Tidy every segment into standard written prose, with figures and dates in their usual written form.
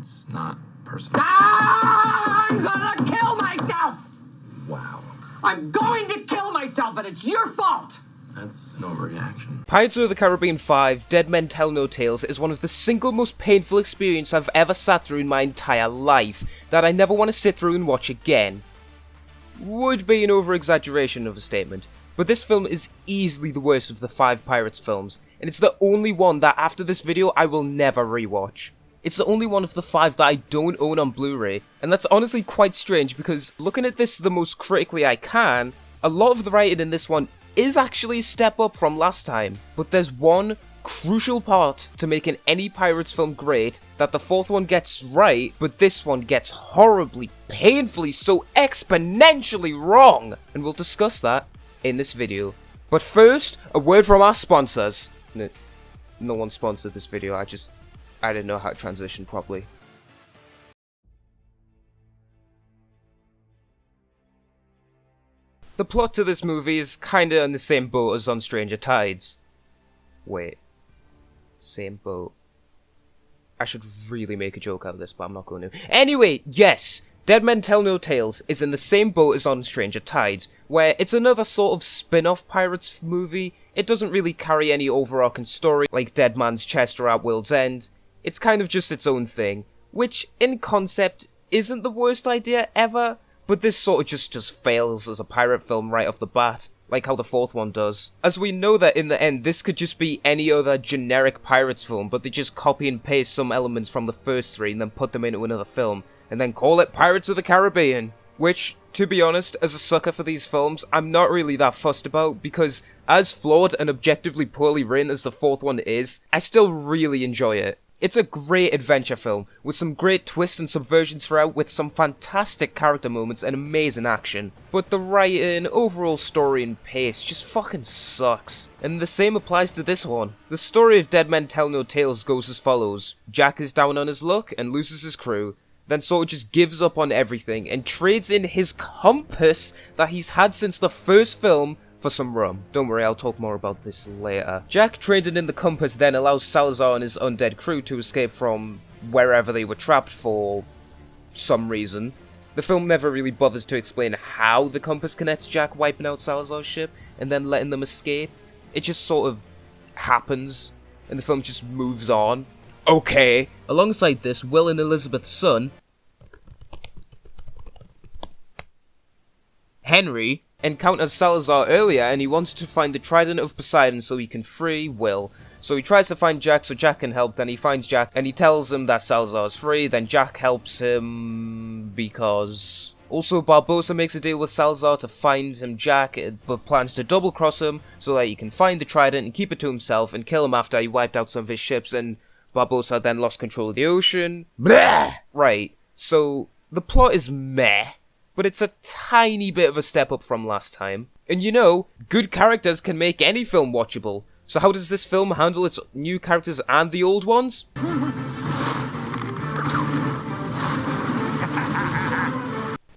It's not personal. I'm gonna kill myself! Wow. I'm going to kill myself, and it's your fault! That's an overreaction. Pirates of the Caribbean 5, Dead Men Tell No Tales is one of the single most painful experiences I've ever sat through in my entire life, that I never want to sit through and watch again. Would be an over-exaggeration of a statement, but this film is easily the worst of the 5 Pirates films, and it's the only one that after this video I will never rewatch. It's the only one of the 5 that I don't own on Blu-ray, and that's honestly quite strange because looking at this the most critically I can, a lot of the writing in this one is actually a step up from last time, but there's one crucial part to making any Pirates film great that the 4th one gets right, but this one gets horribly, painfully, so exponentially wrong, and we'll discuss that in this video. But first, a word from our sponsors. No one sponsored this video, I didn't know how to transition properly. The plot to this movie is kinda in the same boat as on Stranger Tides. Wait. Same boat. I should really make a joke out of this, but I'm not going to. Anyway, yes! Dead Men Tell No Tales is in the same boat as on Stranger Tides, where it's another sort of spin-off Pirates movie. It doesn't really carry any overarching story, like Dead Man's Chest or At World's End. It's kind of just its own thing, which, in concept, isn't the worst idea ever, but this sort of just fails as a pirate film right off the bat, like how the 4th one does. As we know that in the end, this could just be any other generic Pirates film, but they just copy and paste some elements from the first 3 and then put them into another film, and then call it Pirates of the Caribbean. Which, to be honest, as a sucker for these films, I'm not really that fussed about, because as flawed and objectively poorly written as the 4th one is, I still really enjoy it. It's a great adventure film, with some great twists and subversions throughout, with some fantastic character moments and amazing action. But the writing, overall story and pace just fucking sucks. And the same applies to this one. The story of Dead Men Tell No Tales goes as follows. Jack is down on his luck and loses his crew, then sort of just gives up on everything and trades in his compass that he's had since the first film for some rum. Don't worry, I'll talk more about this later. Jack trading in the compass then allows Salazar and his undead crew to escape from wherever they were trapped for some reason. The film never really bothers to explain how the compass connects Jack wiping out Salazar's ship and then letting them escape. It just sort of happens, and the film just moves on. Okay. Alongside this, Will and Elizabeth's son, Henry, encounters Salazar earlier and he wants to find the Trident of Poseidon so he can free Will. So he tries to find Jack so Jack can help, then he finds Jack and he tells him that Salazar is free, then Jack helps him because... Also, Barbossa makes a deal with Salazar to find him Jack, but plans to double-cross him so that he can find the Trident and keep it to himself and kill him after he wiped out some of his ships, and Barbossa then lost control of the ocean. Blah! Right, so the plot is meh, but it's a tiny bit of a step up from last time. And you know, good characters can make any film watchable. So how does this film handle its new characters and the old ones?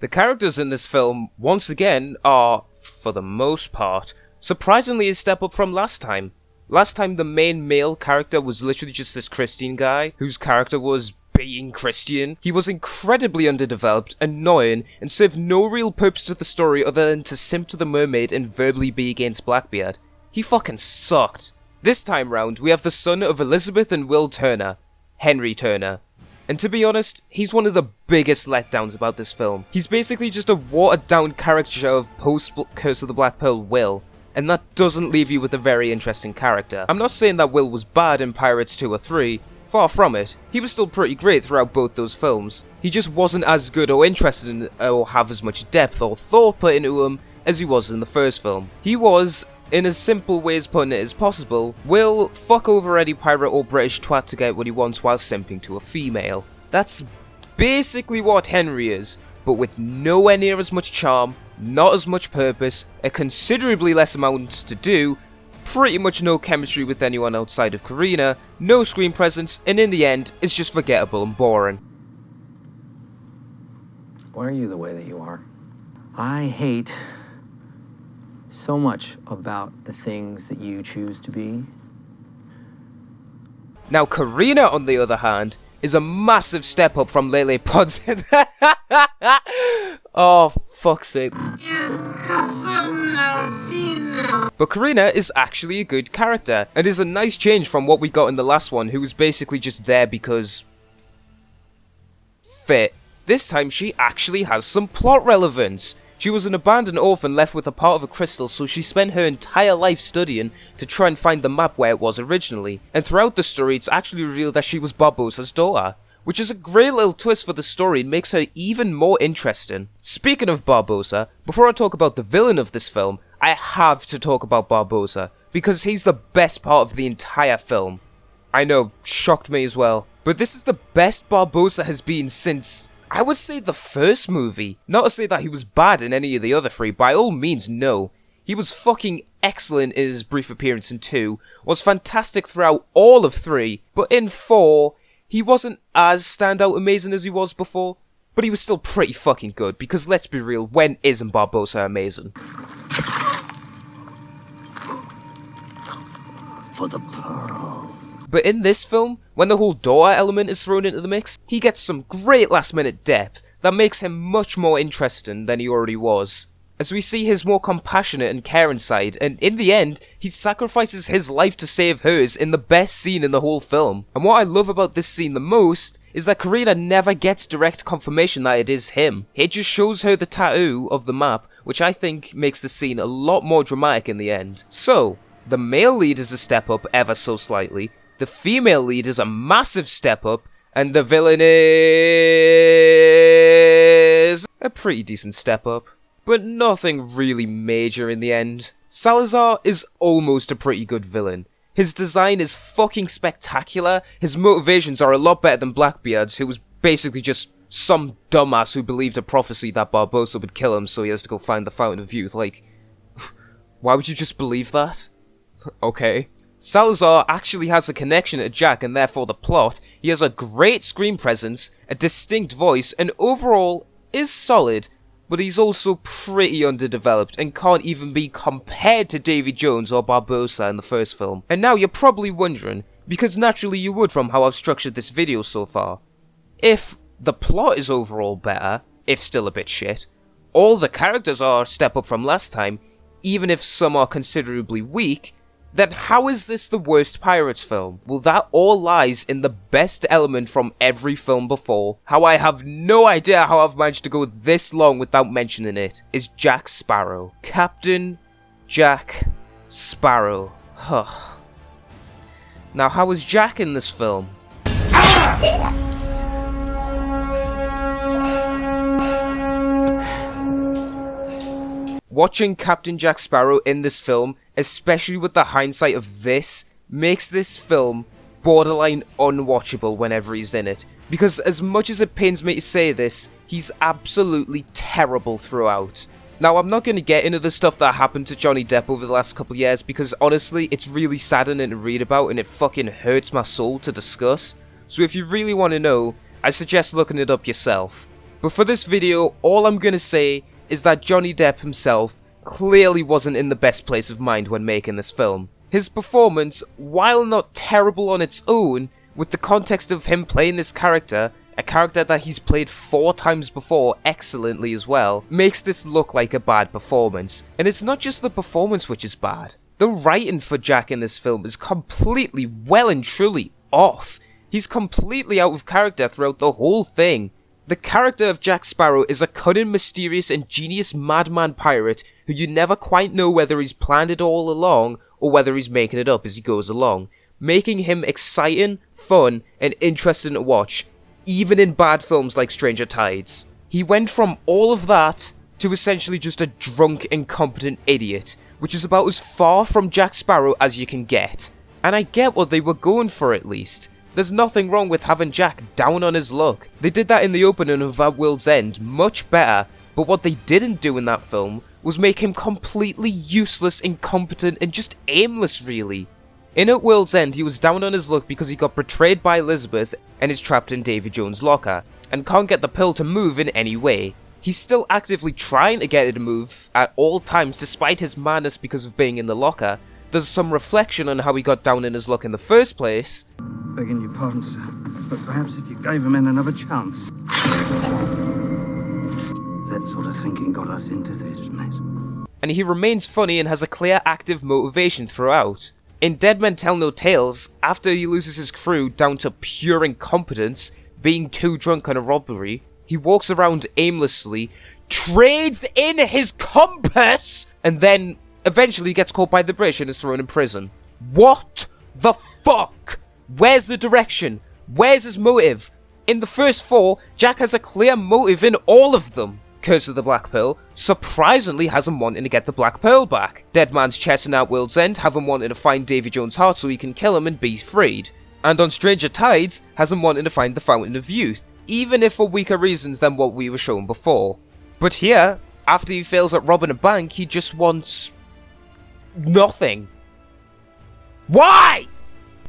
The characters in this film, once again, are, for the most part, surprisingly a step up from last time. Last time the main male character was literally just this Christian guy, whose character was being Christian. He was incredibly underdeveloped, annoying, and served no real purpose to the story other than to simp to the mermaid and verbally be against Blackbeard. He fucking sucked. This time round, we have the son of Elizabeth and Will Turner, Henry Turner. And to be honest, he's one of the biggest letdowns about this film. He's basically just a watered down caricature of post-Curse of the Black Pearl Will, and that doesn't leave you with a very interesting character. I'm not saying that Will was bad in Pirates 2 or 3, far from it. He was still pretty great throughout both those films. He just wasn't as good or interested in or have as much depth or thought put into him as he was in the first film. He was, in as simple ways putting it as possible, will fuck over any pirate or British twat to get what he wants while simping to a female. That's basically what Henry is, but with nowhere near as much charm, not as much purpose, a considerably less amount to do, pretty much no chemistry with anyone outside of Karina, no screen presence, and in the end, it's just forgettable and boring. Why are you the way that you are? I hate so much about the things that you choose to be. Now Karina, on the other hand, is a massive step up from Lele Pons. Oh, fuck's sake. But Karina is actually a good character, and is a nice change from what we got in the last one, who was basically just there because... fit. This time she actually has some plot relevance. She was an abandoned orphan left with a part of a crystal, so she spent her entire life studying to try and find the map where it was originally. And throughout the story, it's actually revealed that she was Barbossa's daughter, which is a great little twist for the story and makes her even more interesting. Speaking of Barbossa, before I talk about the villain of this film, I have to talk about Barbossa, because he's the best part of the entire film. I know, shocked me as well. But this is the best Barbossa has been since... I would say the first movie. Not to say that he was bad in any of the other three, by all means no. He was fucking excellent in his brief appearance in 2, was fantastic throughout all of 3, but in 4, he wasn't as standout amazing as he was before, but he was still pretty fucking good, because let's be real, when isn't Barbossa amazing? For the pearl. But in this film, when the whole daughter element is thrown into the mix, he gets some great last minute depth that makes him much more interesting than he already was. As we see his more compassionate and caring side, and in the end, he sacrifices his life to save hers in the best scene in the whole film. And what I love about this scene the most is that Karina never gets direct confirmation that it is him. It just shows her the tattoo of the map, which I think makes the scene a lot more dramatic in the end. So, the male lead is a step up ever so slightly, the female lead is a massive step up, and the villain is a pretty decent step up, but nothing really major in the end. Salazar is almost a pretty good villain. His design is fucking spectacular, his motivations are a lot better than Blackbeard's, who was basically just some dumbass who believed a prophecy that Barbossa would kill him, so he has to go find the Fountain of Youth. Like, why would you just believe that? Okay. Salazar actually has a connection to Jack and therefore the plot. He has a great screen presence, a distinct voice, and overall is solid, but he's also pretty underdeveloped and can't even be compared to Davy Jones or Barbossa in the first film. And now you're probably wondering, because naturally you would from how I've structured this video so far, if the plot is overall better, if still a bit shit, all the characters are a step up from last time, even if some are considerably weak, then how is this the worst Pirates film? Well, that all lies in the best element from every film before. How I have no idea how I've managed to go this long without mentioning it, is Jack Sparrow. Captain Jack Sparrow. Huh. Now, how is Jack in this film? Watching Captain Jack Sparrow in this film, especially with the hindsight of this, makes this film borderline unwatchable whenever he's in it. Because as much as it pains me to say this, he's absolutely terrible throughout. Now, I'm not going to get into the stuff that happened to Johnny Depp over the last couple of years, because honestly, it's really saddening to read about and it fucking hurts my soul to discuss. So if you really want to know, I suggest looking it up yourself. But for this video, all I'm going to say is that Johnny Depp himself clearly wasn't in the best place of mind when making this film. His performance, while not terrible on its own, with the context of him playing this character, a character that he's played 4 times before excellently as well, makes this look like a bad performance. And it's not just the performance which is bad. The writing for Jack in this film is completely well and truly off. He's completely out of character throughout the whole thing. The character of Jack Sparrow is a cunning, mysterious, and genius madman pirate who you never quite know whether he's planned it all along or whether he's making it up as he goes along, making him exciting, fun, and interesting to watch, even in bad films like Stranger Tides. He went from all of that to essentially just a drunk, incompetent idiot, which is about as far from Jack Sparrow as you can get. And I get what they were going for at least. There's nothing wrong with having Jack down on his luck. They did that in the opening of At World's End much better, but what they didn't do in that film was make him completely useless, incompetent, and just aimless really. In At World's End, he was down on his luck because he got betrayed by Elizabeth and is trapped in Davy Jones' locker, and can't get the pill to move in any way. He's still actively trying to get it to move at all times despite his madness because of being in the locker, there's some reflection on how he got down in his luck in the first place. Begging your pardon, sir, but perhaps if you gave a man another chance. That sort of thinking got us into this mess. And he remains funny and has a clear active motivation throughout. In Dead Men Tell No Tales, after he loses his crew down to pure incompetence, being too drunk on a robbery, he walks around aimlessly, trades in his compass, and then eventually gets caught by the British and is thrown in prison. What the fuck? Where's the direction? Where's his motive? In the first 4, Jack has a clear motive in all of them. Curse of the Black Pearl surprisingly has him wanting to get the Black Pearl back. Dead Man's Chest and At World's End have him wanting to find Davy Jones' heart so he can kill him and be freed. And On Stranger Tides has him wanting to find the Fountain of Youth, even if for weaker reasons than what we were shown before. But here, after he fails at robbing a bank, he just wants nothing. Why?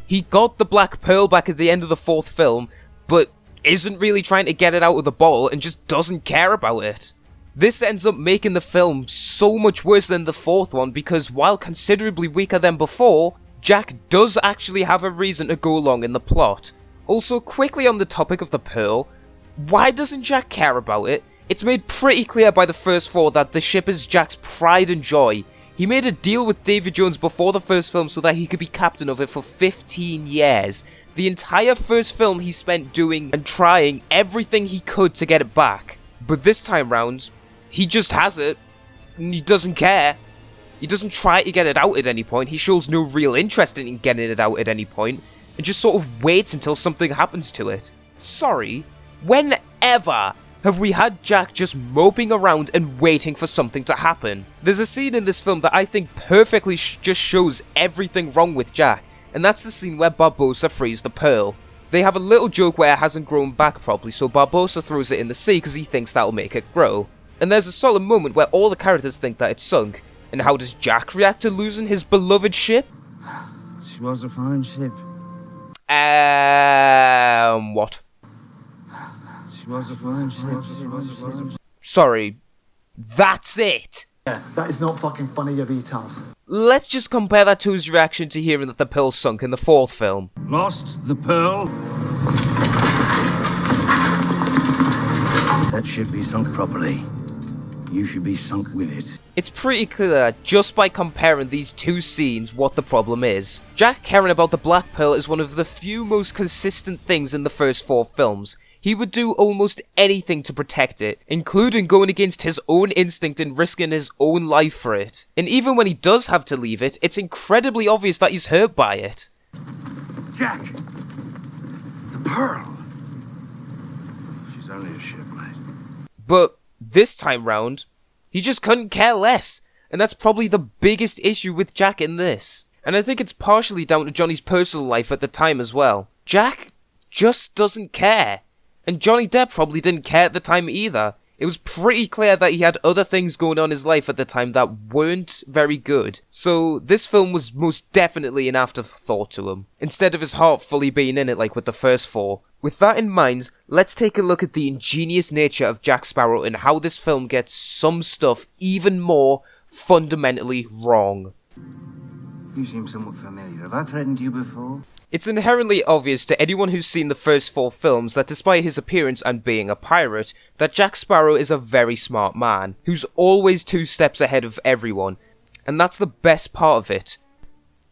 He got the Black Pearl back at the end of the 4th film, but isn't really trying to get it out of the bottle and just doesn't care about it. This ends up making the film so much worse than the 4th one because while considerably weaker than before, Jack does actually have a reason to go along in the plot. Also, quickly on the topic of the Pearl, why doesn't Jack care about it? It's made pretty clear by the first 4 that the ship is Jack's pride and joy. He made a deal with Davy Jones before the first film so that he could be captain of it for 15 years. The entire first film he spent doing and trying everything he could to get it back. But this time round, he just has it, and he doesn't care. He doesn't try to get it out at any point, he shows no real interest in getting it out at any point, and just sort of waits until something happens to it. Sorry, whenever have we had Jack just moping around and waiting for something to happen? There's a scene in this film that I think perfectly just shows everything wrong with Jack, and that's the scene where Barbossa frees the Pearl. They have a little joke where it hasn't grown back properly, so Barbossa throws it in the sea because he thinks that'll make it grow. And there's a solid moment where all the characters think that it's sunk. And how does Jack react to losing his beloved ship? She was a fine ship. What? She was a fine ship. Sorry, that's it! That is not fucking funny, you retard. Let's just compare that to his reaction to hearing that the Pearl sunk in the 4th film. Lost the Pearl. That should be sunk properly. You should be sunk with it. It's pretty clear just by comparing these two scenes what the problem is. Jack caring about the Black Pearl is one of the few most consistent things in the first 4 films. He would do almost anything to protect it, including going against his own instinct and risking his own life for it. And even when he does have to leave it, it's incredibly obvious that he's hurt by it. Jack! The Pearl! She's only a ship, mate. But this time round, he just couldn't care less. And that's probably the biggest issue with Jack in this. And I think it's partially down to Johnny's personal life at the time as well. Jack just doesn't care. And Johnny Depp probably didn't care at the time either. It was pretty clear that he had other things going on in his life at the time that weren't very good. So this film was most definitely an afterthought to him, instead of his heart fully being in it like with the first 4. With that in mind, let's take a look at the ingenious nature of Jack Sparrow and how this film gets some stuff even more fundamentally wrong. You seem somewhat familiar. Have I threatened you before? It's inherently obvious to anyone who's seen the first 4 films that despite his appearance and being a pirate, that Jack Sparrow is a very smart man, who's always 2 steps ahead of everyone, and that's the best part of it.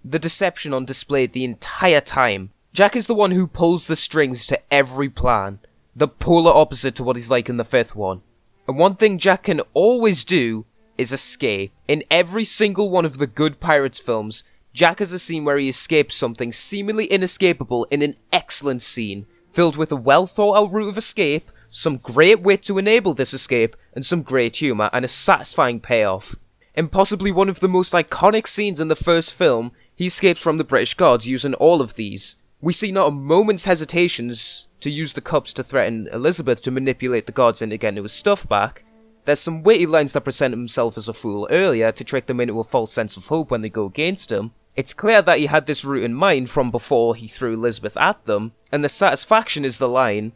The deception on display the entire time. Jack is the one who pulls the strings to every plan, the polar opposite to what he's like in the 5th one. And one thing Jack can always do is escape. In every single one of the good Pirates films, Jack has a scene where he escapes something seemingly inescapable in an excellent scene, filled with a well thought out route of escape, some great wit to enable this escape, and some great humour and a satisfying payoff. In possibly one of the most iconic scenes in the first film, he escapes from the British guards using all of these. We see not a moment's hesitations to use the cups to threaten Elizabeth to manipulate the guards into getting his stuff back. There's some witty lines that present himself as a fool earlier to trick them into a false sense of hope when they go against him. It's clear that he had this route in mind from before he threw Elizabeth at them, and the satisfaction is the line,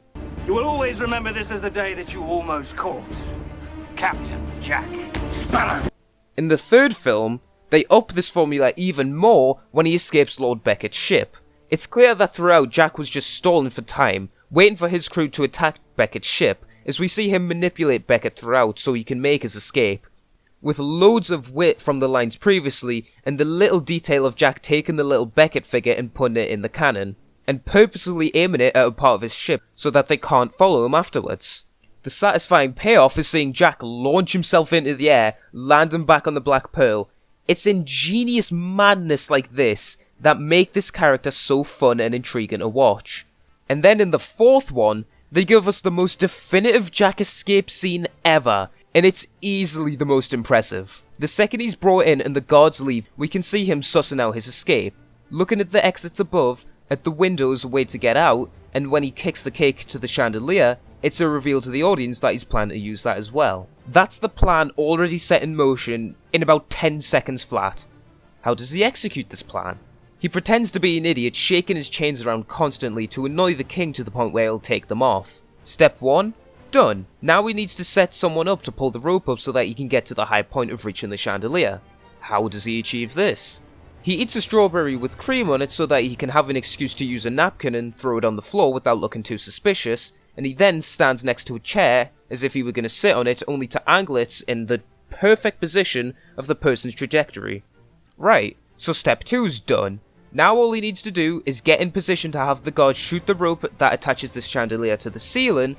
"You will always remember this as the day that you almost caught Captain Jack Sparrow." In the third film, They up this formula even more when he escapes Lord Beckett's ship. It's clear that throughout Jack was just stalling for time, waiting for his crew to attack Beckett's ship, as we see him manipulate Beckett throughout so he can make his escape. With loads of wit from the lines previously, and the little detail of Jack taking the little Beckett figure and putting it in the cannon, and purposely aiming it at a part of his ship so that they can't follow him afterwards. The satisfying payoff is seeing Jack launch himself into the air, landing back on the Black Pearl. It's ingenious madness like this that make this character so fun and intriguing to watch. And then in the fourth one, they give us the most definitive Jack escape scene ever, and it's easily the most impressive. The second he's brought in and the guards leave, we can see him sussing out his escape, looking at the exits above, at the windows a way to get out, and when he kicks the cake to the chandelier, it's a reveal to the audience that he's planning to use that as well. That's the plan already set in motion in about 10 seconds flat. How does he execute this plan? He pretends to be an idiot, shaking his chains around constantly to annoy the king to the point where he'll take them off. Step 1. Done. Now he needs to set someone up to pull the rope up so that he can get to the high point of reaching the chandelier. How does he achieve this? He eats a strawberry with cream on it so that he can have an excuse to use a napkin and throw it on the floor without looking too suspicious, and he then stands next to a chair as if he were going to sit on it, only to angle it in the perfect position of the person's trajectory. Right, so step 2's done. Now all he needs to do is get in position to have the guard shoot the rope that attaches this chandelier to the ceiling.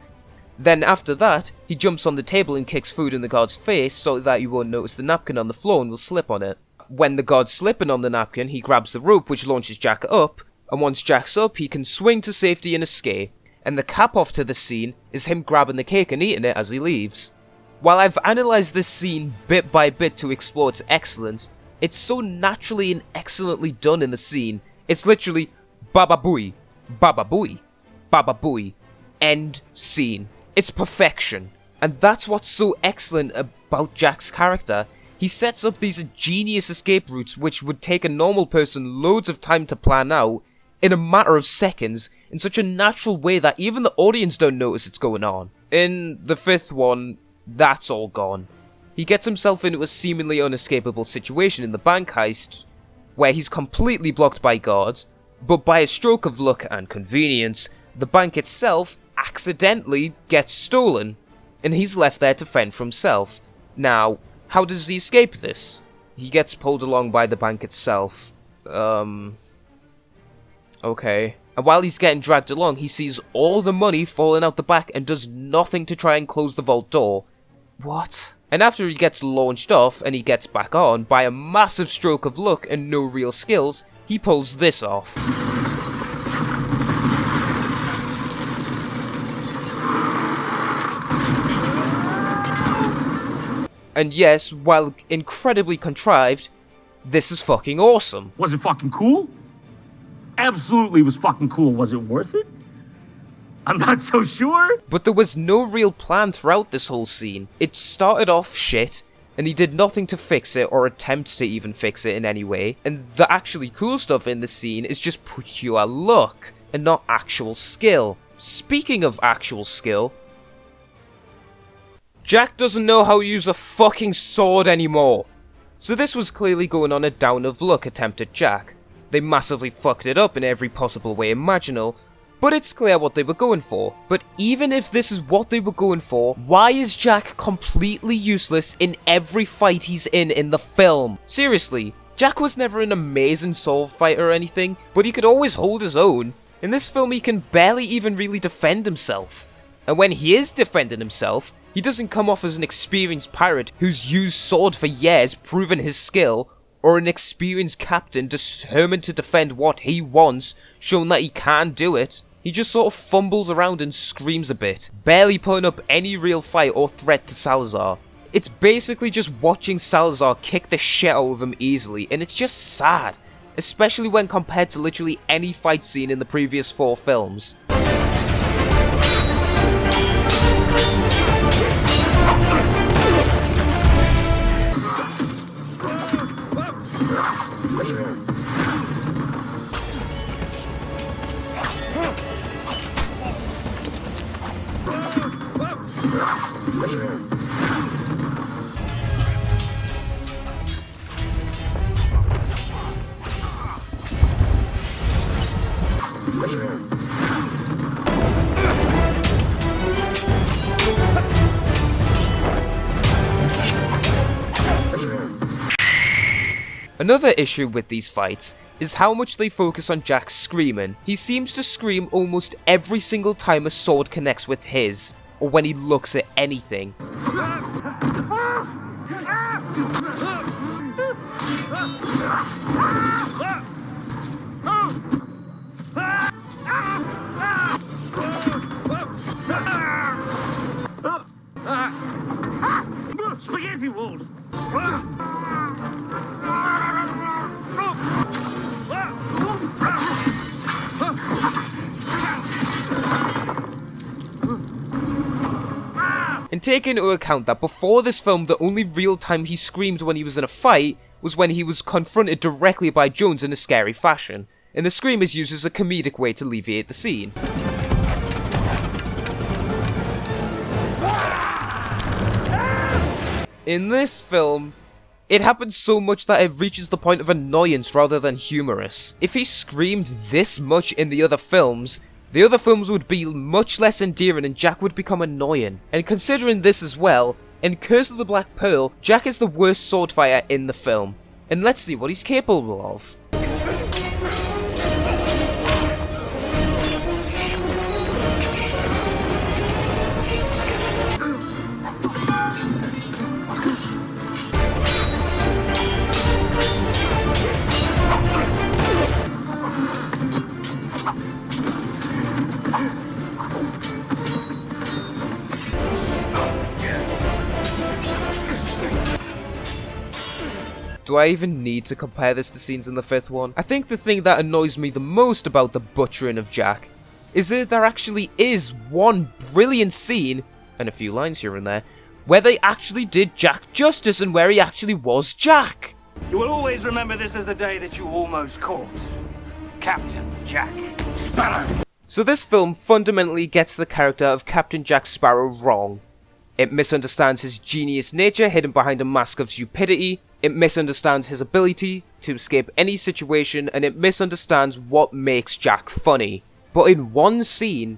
Then after that, he jumps on the table and kicks food in the guard's face so that you won't notice the napkin on the floor and will slip on it. When the guard's slipping on the napkin, he grabs the rope which launches Jack up, and once Jack's up, he can swing to safety and escape. And the cap off to the scene is him grabbing the cake and eating it as he leaves. While I've analysed this scene bit by bit to explore its excellence, it's so naturally and excellently done in the scene. It's literally baba booey, baba booey, baba booey, end scene. It's perfection. And that's what's so excellent about Jack's character. He sets up these ingenious escape routes which would take a normal person loads of time to plan out in a matter of seconds in such a natural way that even the audience don't notice it's going on. In the fifth one, that's all gone. He gets himself into a seemingly unescapable situation in the bank heist where he's completely blocked by guards, but by a stroke of luck and convenience, the bank itself accidentally gets stolen, and he's left there to fend for himself. Now, how does he escape this? He gets pulled along by the bank itself. Okay. And while he's getting dragged along, he sees all the money falling out the back and does nothing to try and close the vault door. What? And after he gets launched off and he gets back on, by a massive stroke of luck and no real skills, he pulls this off. And yes, while incredibly contrived, this is fucking awesome. Was it fucking cool? Absolutely was fucking cool. Was it worth it? I'm not so sure. But there was no real plan throughout this whole scene. It started off shit, and he did nothing to fix it or attempt to even fix it in any way. And the actually cool stuff in the scene is just pure luck, and not actual skill. Speaking of actual skill, Jack doesn't know how to use a fucking sword anymore. So this was clearly going on a down of luck attempt at Jack. They massively fucked it up in every possible way imaginable, but it's clear what they were going for. But even if this is what they were going for, why is Jack completely useless in every fight he's in the film? Seriously, Jack was never an amazing sword fighter or anything, but he could always hold his own. In this film he can barely even really defend himself. And when he is defending himself, he doesn't come off as an experienced pirate who's used sword for years, proven his skill, or an experienced captain determined to defend what he wants, showing that he can do it. He just sort of fumbles around and screams a bit, barely putting up any real fight or threat to Salazar. It's basically just watching Salazar kick the shit out of him easily, and it's just sad, especially when compared to literally any fight scene in the previous 4 films. Another issue with these fights is how much they focus on Jack screaming. He seems to scream almost every single time a sword connects with his, or when he looks at anything. Spaghetti World! And take into account that before this film, the only real time he screamed when he was in a fight was when he was confronted directly by Jones in a scary fashion, and the scream is used as a comedic way to alleviate the scene. In this film, it happens so much that it reaches the point of annoyance rather than humorous. If he screamed this much in the other films would be much less endearing and Jack would become annoying. And considering this as well, in Curse of the Black Pearl, Jack is the worst sword fighter in the film. And let's see what he's capable of. Do I even need to compare this to scenes in the fifth one? I think the thing that annoys me the most about the butchering of Jack is that there actually is one brilliant scene, and a few lines here and there, where they actually did Jack justice and where he actually was Jack. You will always remember this as the day that you almost caught Captain Jack Sparrow. So this film fundamentally gets the character of Captain Jack Sparrow wrong. It misunderstands his genius nature hidden behind a mask of stupidity, it misunderstands his ability to escape any situation, and it misunderstands what makes Jack funny. But in one scene,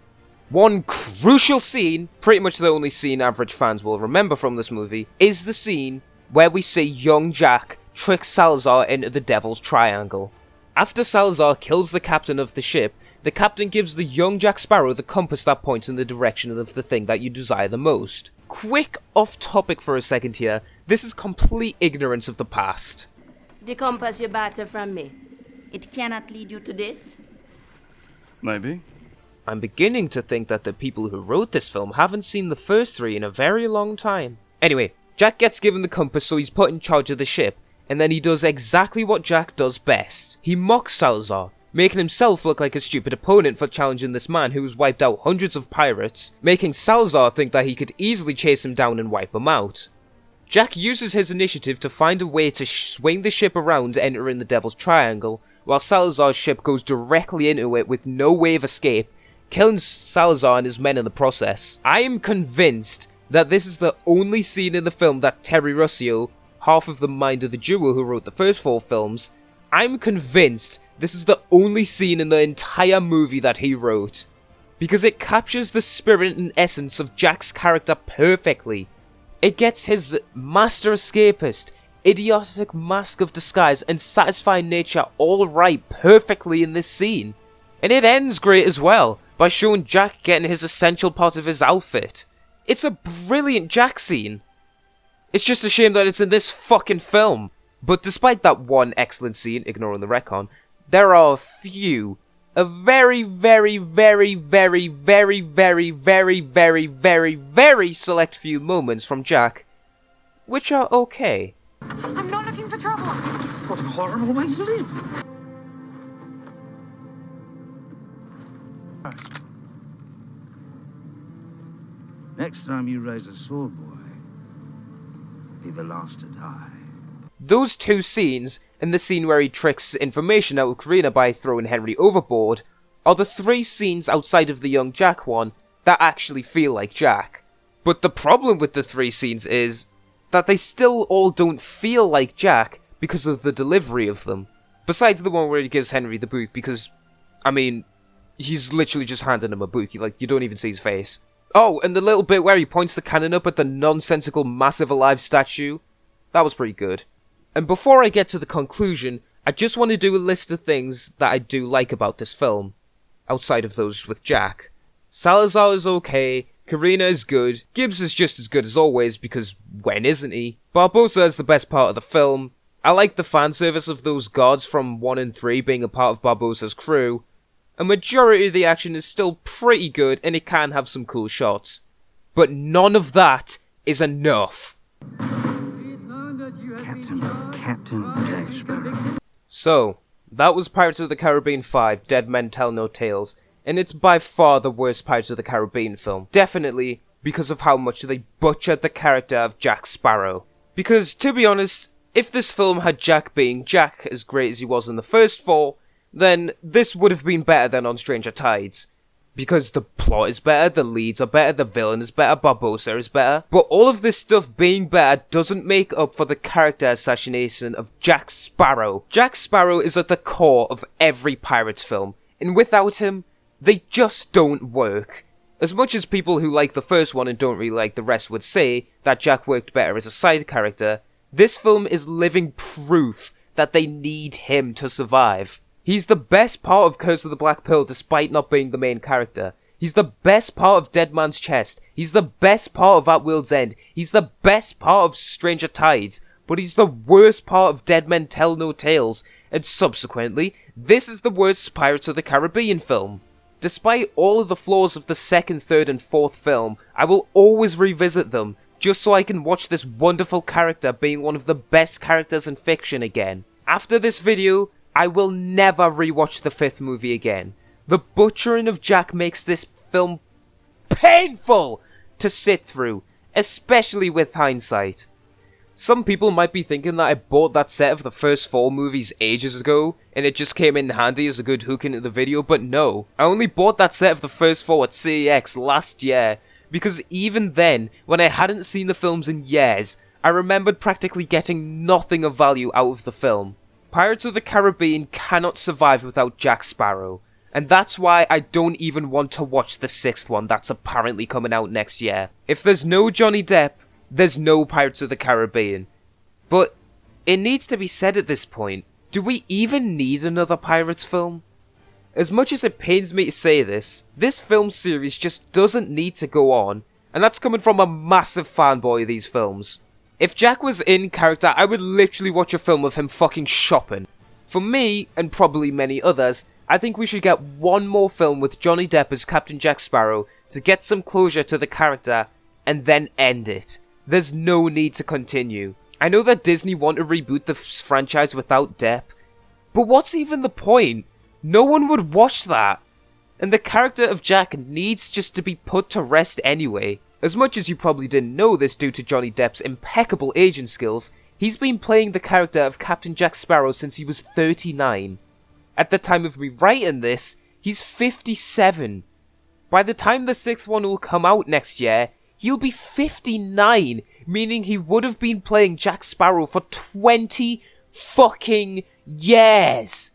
one crucial scene, pretty much the only scene average fans will remember from this movie, is the scene where we see young Jack trick Salazar into the Devil's Triangle. After Salazar kills the captain of the ship, the captain gives the young Jack Sparrow the compass that points in the direction of the thing that you desire the most. Quick off topic for a second here, this is complete ignorance of the past. The compass you barter from me, it cannot lead you to this? Maybe. I'm beginning to think that the people who wrote this film haven't seen the first three in a very long time. Anyway, Jack gets given the compass so he's put in charge of the ship, and then he does exactly what Jack does best. He mocks Salazar, making himself look like a stupid opponent for challenging this man who has wiped out hundreds of pirates, making Salazar think that he could easily chase him down and wipe him out. Jack uses his initiative to find a way to swing the ship around entering the Devil's Triangle, while Salazar's ship goes directly into it with no way of escape, killing Salazar and his men in the process. I am convinced that this is the only scene in the film that Terry Rossio, half of the mind of the duo who wrote the first 4 films, I'm convinced this is the only scene in the entire movie that he wrote. Because it captures the spirit and essence of Jack's character perfectly. It gets his master escapist, idiotic mask of disguise and satisfying nature all right perfectly in this scene. And it ends great as well, by showing Jack getting his essential part of his outfit. It's a brilliant Jack scene. It's just a shame that it's in this fucking film. But despite that one excellent scene, ignoring the retcon, there are a very, very, very, very, very, very, very, very, very, very select few moments from Jack, which are okay. I'm not looking for trouble. What a horrible way to live. Next time you raise a sword, boy, be the last to die. Those 2 scenes, and the scene where he tricks information out of Karina by throwing Henry overboard, are the 3 scenes outside of the young Jack one that actually feel like Jack. But the problem with the 3 scenes is that they still all don't feel like Jack because of the delivery of them. Besides the one where he gives Henry the book because, I mean, he's literally just handing him a book, you don't even see his face. Oh, and the little bit where he points the cannon up at the nonsensical massive alive statue, that was pretty good. And before I get to the conclusion, I just want to do a list of things that I do like about this film, outside of those with Jack. Salazar is okay, Karina is good, Gibbs is just as good as always, because when isn't he? Barbosa is the best part of the film. I like the fan service of those guards from 1 and 3 being a part of Barbosa's crew. A majority of the action is still pretty good, and it can have some cool shots. But none of that is enough. Captain Jack Sparrow. So, that was Pirates of the Caribbean 5, Dead Men Tell No Tales, and it's by far the worst Pirates of the Caribbean film. Definitely because of how much they butchered the character of Jack Sparrow. Because, to be honest, if this film had Jack being Jack as great as he was in the first 4, then this would have been better than On Stranger Tides. Because the plot is better, the leads are better, the villain is better, Barbosa is better. But all of this stuff being better doesn't make up for the character assassination of Jack Sparrow. Jack Sparrow is at the core of every Pirates film, and without him, they just don't work. As much as people who like the first one and don't really like the rest would say that Jack worked better as a side character, this film is living proof that they need him to survive. He's the best part of Curse of the Black Pearl despite not being the main character. He's the best part of Dead Man's Chest. He's the best part of At World's End. He's the best part of Stranger Tides. But he's the worst part of Dead Men Tell No Tales. And subsequently, this is the worst Pirates of the Caribbean film. Despite all of the flaws of the second, third and fourth film, I will always revisit them, just so I can watch this wonderful character being one of the best characters in fiction again. After this video, I will never rewatch the 5th movie again. The butchering of Jack makes this film painful to sit through, especially with hindsight. Some people might be thinking that I bought that set of the first 4 movies ages ago, and it just came in handy as a good hook into the video, but no. I only bought that set of the first 4 at CEX last year, because even then, when I hadn't seen the films in years, I remembered practically getting nothing of value out of the film. Pirates of the Caribbean cannot survive without Jack Sparrow, and that's why I don't even want to watch the 6th one that's apparently coming out next year. If there's no Johnny Depp, there's no Pirates of the Caribbean. But it needs to be said at this point, do we even need another Pirates film? As much as it pains me to say this film series just doesn't need to go on, and that's coming from a massive fanboy of these films. If Jack was in character, I would literally watch a film of him fucking shopping. For me, and probably many others, I think we should get one more film with Johnny Depp as Captain Jack Sparrow to get some closure to the character, and then end it. There's no need to continue. I know that Disney want to reboot the franchise without Depp, but what's even the point? No one would watch that. And the character of Jack needs just to be put to rest anyway. As much as you probably didn't know this due to Johnny Depp's impeccable aging skills, he's been playing the character of Captain Jack Sparrow since he was 39. At the time of me writing this, he's 57. By the time the 6th one will come out next year, he'll be 59, meaning he would have been playing Jack Sparrow for 20 fucking years.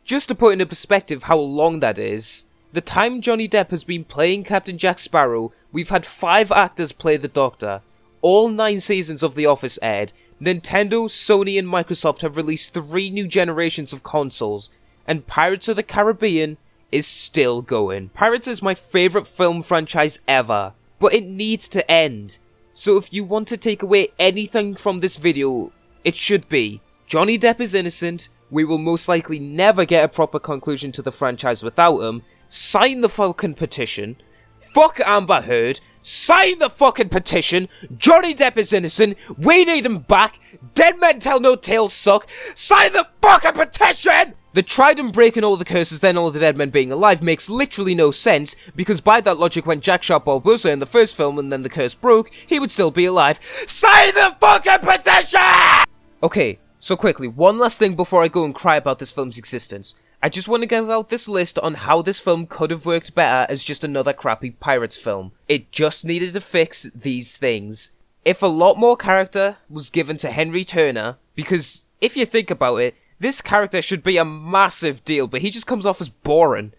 Just to put into perspective how long that is, the time Johnny Depp has been playing Captain Jack Sparrow, we've had 5 actors play the Doctor. All 9 seasons of The Office aired. Nintendo, Sony and Microsoft have released 3 new generations of consoles. And Pirates of the Caribbean is still going. Pirates is my favourite film franchise ever, but it needs to end. So if you want to take away anything from this video, it should be Johnny Depp is innocent, we will most likely never get a proper conclusion to the franchise without him, sign the fucking petition, fuck Amber Heard, sign the fucking petition, Johnny Depp is innocent, we need him back, Dead Men Tell No Tales suck, sign the fucking petition! The trident breaking all the curses, then all the dead men being alive makes literally no sense, because by that logic when Jack shot Barbosa in the first film and then the curse broke, he would still be alive. Sign the fucking petition! Okay, so quickly, one last thing before I go and cry about this film's existence. I just want to give out this list on how this film could have worked better as just another crappy Pirates film. It just needed to fix these things. If a lot more character was given to Henry Turner, because if you think about it, this character should be a massive deal, but he just comes off as boring.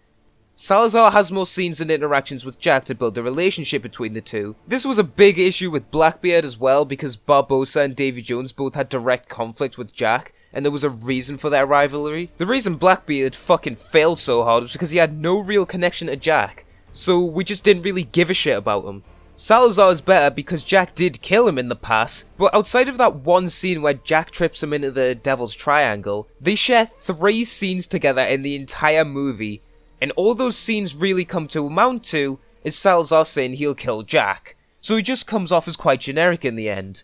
Salazar has more scenes and interactions with Jack to build the relationship between the two. This was a big issue with Blackbeard as well, because Barbossa and Davy Jones both had direct conflict with Jack, and there was a reason for their rivalry. The reason Blackbeard fucking failed so hard was because he had no real connection to Jack, so we just didn't really give a shit about him. Salazar is better because Jack did kill him in the past, but outside of that one scene where Jack trips him into the Devil's Triangle, they share 3 scenes together in the entire movie, and all those scenes really come to amount to is Salazar saying he'll kill Jack, so he just comes off as quite generic in the end.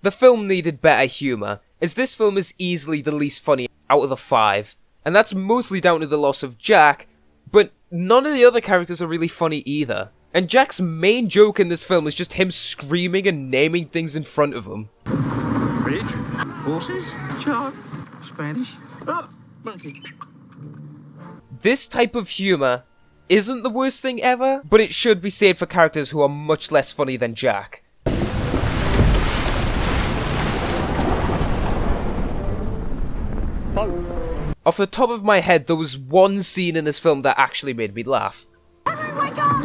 The film needed better humour, as this film is easily the least funny out of the 5, and that's mostly down to the loss of Jack, but none of the other characters are really funny either. And Jack's main joke in this film is just him screaming and naming things in front of him. Bridge, horses, shark, Spanish, monkey. This type of humour isn't the worst thing ever, but it should be saved for characters who are much less funny than Jack. Off the top of my head, there was one scene in this film that actually made me laugh. Everyone wake up!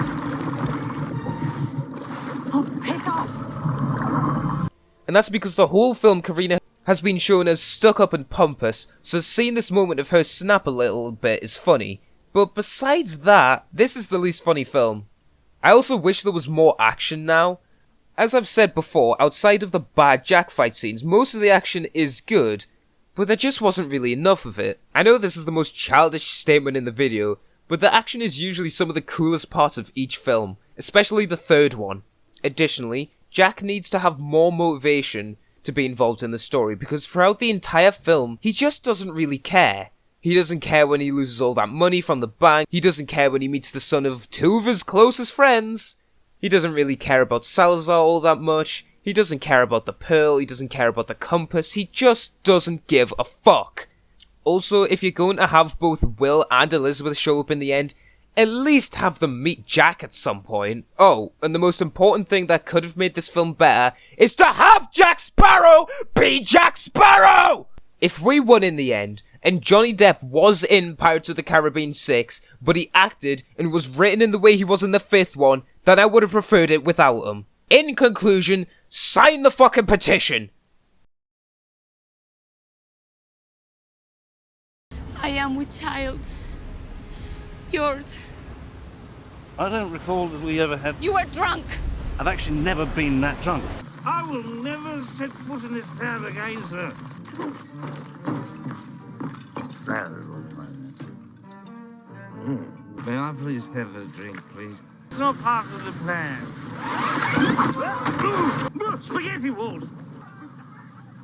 Oh, piss off! And that's because the whole film Karina has been shown as stuck up and pompous, so seeing this moment of her snap a little bit is funny. But besides that, this is the least funny film. I also wish there was more action now. As I've said before, outside of the bad Jack fight scenes, most of the action is good, but there just wasn't really enough of it. I know this is the most childish statement in the video, but the action is usually some of the coolest parts of each film, especially the third one. Additionally, Jack needs to have more motivation to be involved in the story, because throughout the entire film, he just doesn't really care. He doesn't care when he loses all that money from the bank, he doesn't care when he meets the son of 2 of his closest friends, he doesn't really care about Salazar all that much, he doesn't care about the pearl, he doesn't care about the compass, he just doesn't give a fuck. Also, if you're going to have both Will and Elizabeth show up in the end, at least have them meet Jack at some point. Oh, and the most important thing that could have made this film better is to have Jack Sparrow be Jack Sparrow! If we won in the end, and Johnny Depp was in Pirates of the Caribbean 6, but he acted and was written in the way he was in the 5th one, then I would have preferred it without him. In conclusion, sign the fucking petition! I am with child. Yours. I don't recall that we ever had... You were drunk! I've actually never been that drunk. I will never set foot in this town again, sir. May I please have a drink, please? It's not part of the plan. Spaghetti Walt!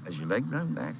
Has your leg grown back?